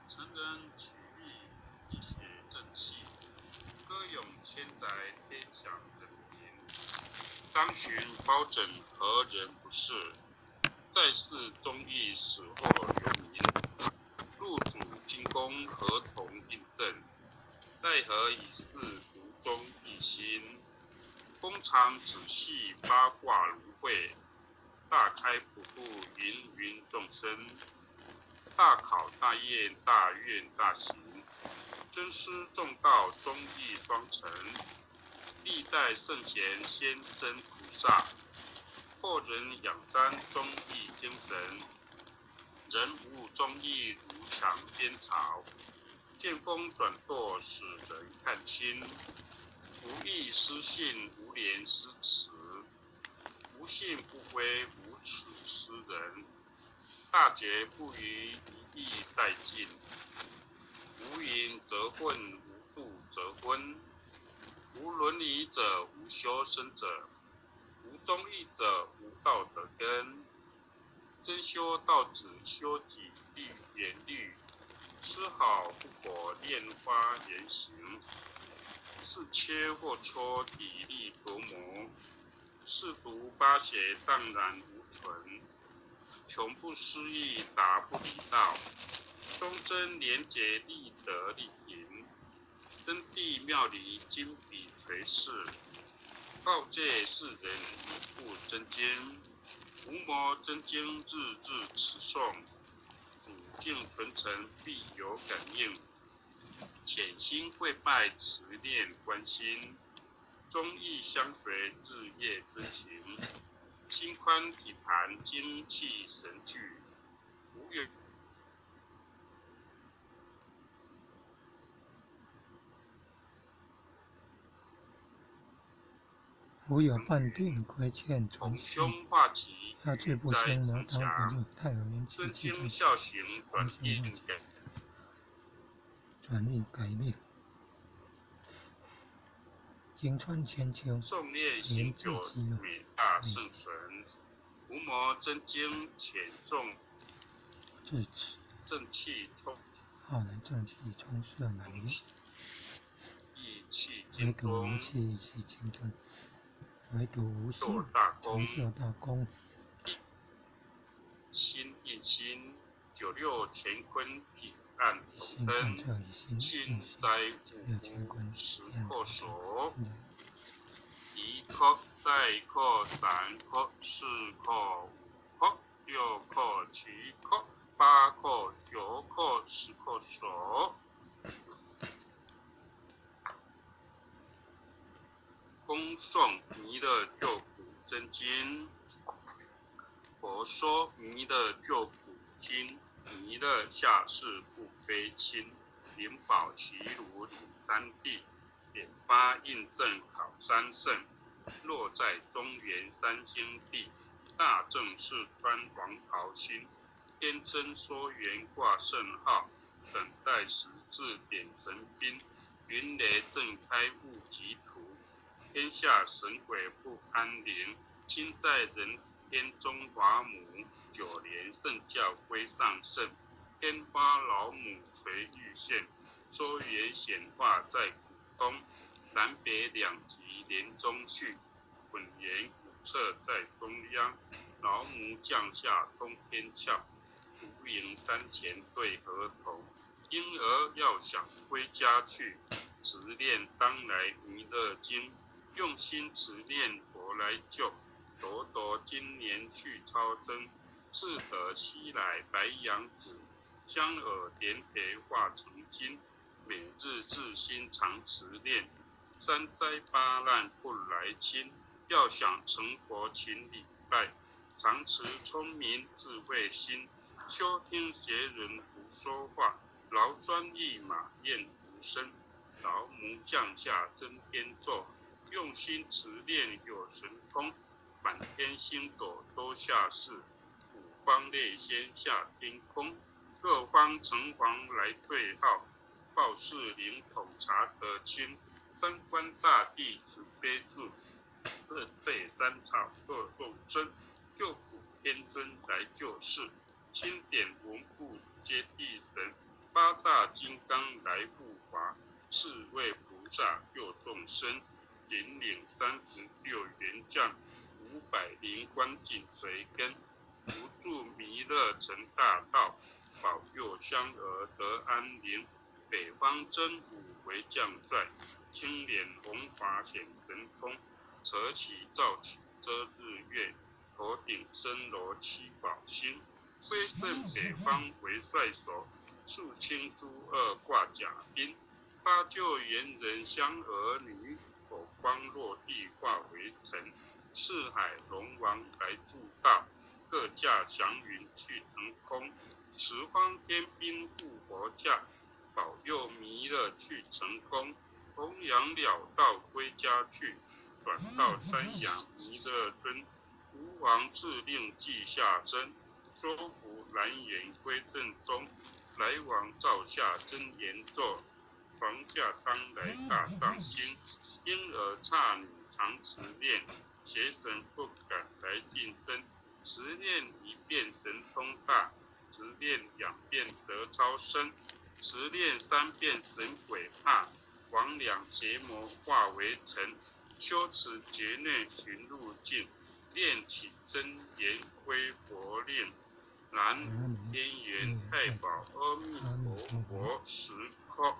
成人取义，一血正气，歌咏千载天下人民。当寻包拯何人不是？在世忠义死后留名。入主金宫何同印证？奈何已是炉中一心。弓长子细八卦如会，大开普度芸芸众生。大考大验大愿大行，尊师重道忠义双成。历代圣贤先真菩萨，后人仰瞻忠义精神。人无忠义如墙边草，见风转舵使人看清。无义失信无廉失耻，无信不归无耻失人。大节不渝一义殆尽，无淫则混无度则昏。无伦理者无修身者，无忠义者无道德根。真修道子修己严律，丝毫不果恋花言行。是切或戳砥砺琢磨，是读八邪荡然无存。穷不思义达不离道，忠贞廉洁立德立品。真谛妙理金笔垂示，告诫世人一部真经。无魔真经日日持诵，古境纯诚必有感应。潜心跪拜持念观心，忠义相随日夜遵行。心宽体盘精气神聚，无有半点亏欠存心，要志不凶谋，当不就太有名气，气在孝行无凶化解，转运改变。经传千秋，诵念言行久自己有，免大圣神。无魔真经浅诵，至此正气充，浩然正气充塞满盈。意气唯独精中，无气，意气精中；唯独无性，成就大功。心印心，96乾坤彼岸同灯。心灾五福时刻守，一刻再刻三刻四刻五刻六刻七刻八刻九刻10刻守。恭诵弥勒救苦真经。佛说弥勒救苦经，弥勒下世不悲亲。灵宝齐如领三地，典发印证考三圣。落在中原三星地，大正四川黄袍星。天真说缘挂圣号，等待时至点神兵。云雷震开雾极图，天下神鬼不安宁。亲在人天中华母，9年圣教归上圣。天花老母垂玉线，说缘显化在古东。南北两极连中续，混元古册在中央。老母降下通天窍，无影山前对河头。婴儿要想归家去，持念当来弥勒经。用心持念佛来救，朵朵今年去超生。赤德西来白羊子，香耳莲培化成金。每日至心常持念，三灾八难不来侵。要想成佛勤礼拜，常持聪明智慧心。休听邪人胡说话，劳酸一马燕无声。老母降下真天咒，用心持念有神通。满天星斗都下世，五方列仙下天空。各方城隍来对号，报事灵统查得清。三官大帝慈悲助，二辈三草各共生。救苦天尊来救世，钦点文部皆地神。八大大金刚来护法，四位菩萨救众生，引领36员将，500灵官紧随跟，扶助弥勒成大道，保佑香儿得安宁。北方真武为将帅，青脸红发显神通，扯起罩起遮日月，头顶森罗七宝星，威震北方为帅首，肃清诸恶挂甲兵，八救猿人香儿女，火光落地化为尘，四海龙王来助道，各驾祥云去腾空，十方天兵护佛驾，保佑弥勒去成功，弘扬了道归家去，转到山阳弥勒尊，吾王自令记下身，收服蓝颜归正中，来往照下真言座，床下当来大藏经，婴儿刹女常持念，邪神不敢来近身，持念一遍神通大，持念2遍得超生，持念3遍神鬼怕，魍魉邪魔化为尘，修持劫内寻路径，念起真言归佛令，南无天元太保阿弥陀佛，10颗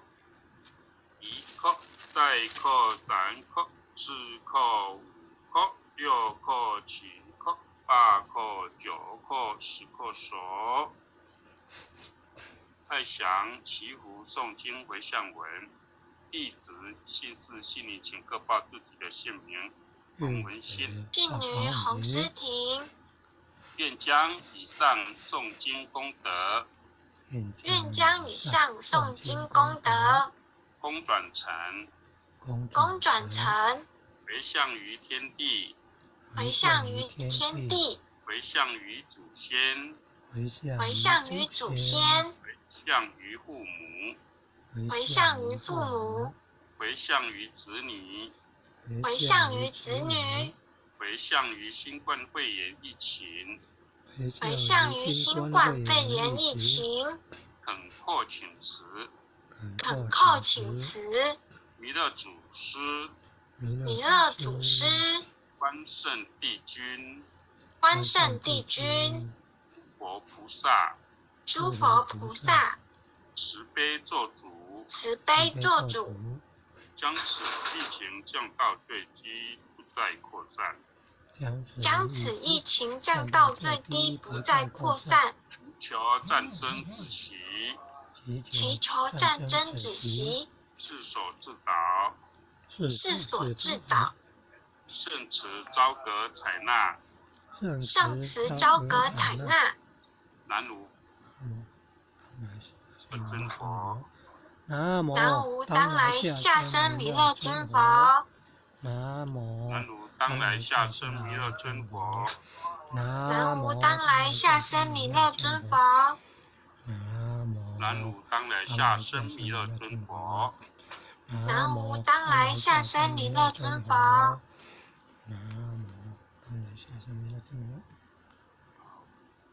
，1颗，再颗3颗，4颗5颗，6颗7颗，8颗9颗，10颗手。太祥祈福诵经回向文，弟子姓氏姓名，请各报自己的姓名。洪文信，姓女洪诗婷，愿将以上诵经功德，愿将以上诵经功德，功转成，回向于天地，回向于天地，回向于祖先，回向于祖先，回向于父母，回向于父母，回向于子女，回向于子女，回向于新冠肺炎疫情，回向于新冠肺炎疫情，恳叩请辞，恳叩请辞，弥勒祖师，弥勒祖师，关圣帝君，关圣帝君，佛菩萨，诸佛菩萨，慈悲做主，慈悲做主，将此疫情降到最低，不再扩散。将此疫情降到最低，不再扩散。祈求战争止息，祈求战争止息。世所自导，世所自导。圣慈昭格采纳，圣慈昭格采纳。南无本尊佛，南无当来下生弥勒尊佛，南无当来下生弥勒尊佛，南无当来下生弥勒尊佛，南无当来下生弥勒尊佛，南无当来下生弥勒尊佛。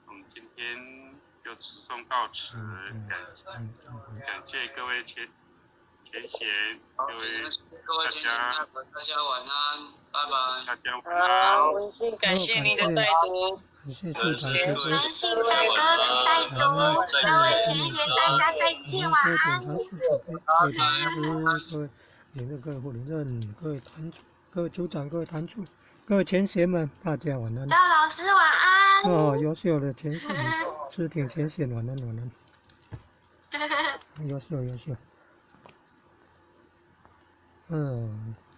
我们今天就持诵到此，感谢各位前贤，各位大家晚安，拜拜。大家晚安。文信，感谢您的带读。感谢助长学文信大哥的带读，各位前贤大家再见，晚安。各位护理任、各位坛主、各位组长、各位坛主、各位前贤们，大家晚安。赵老师晚安。哦，优秀的前贤，是挺前贤，晚安晚安。优秀优秀。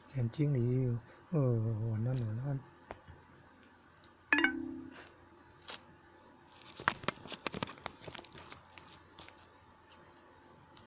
简经理，晚安晚安。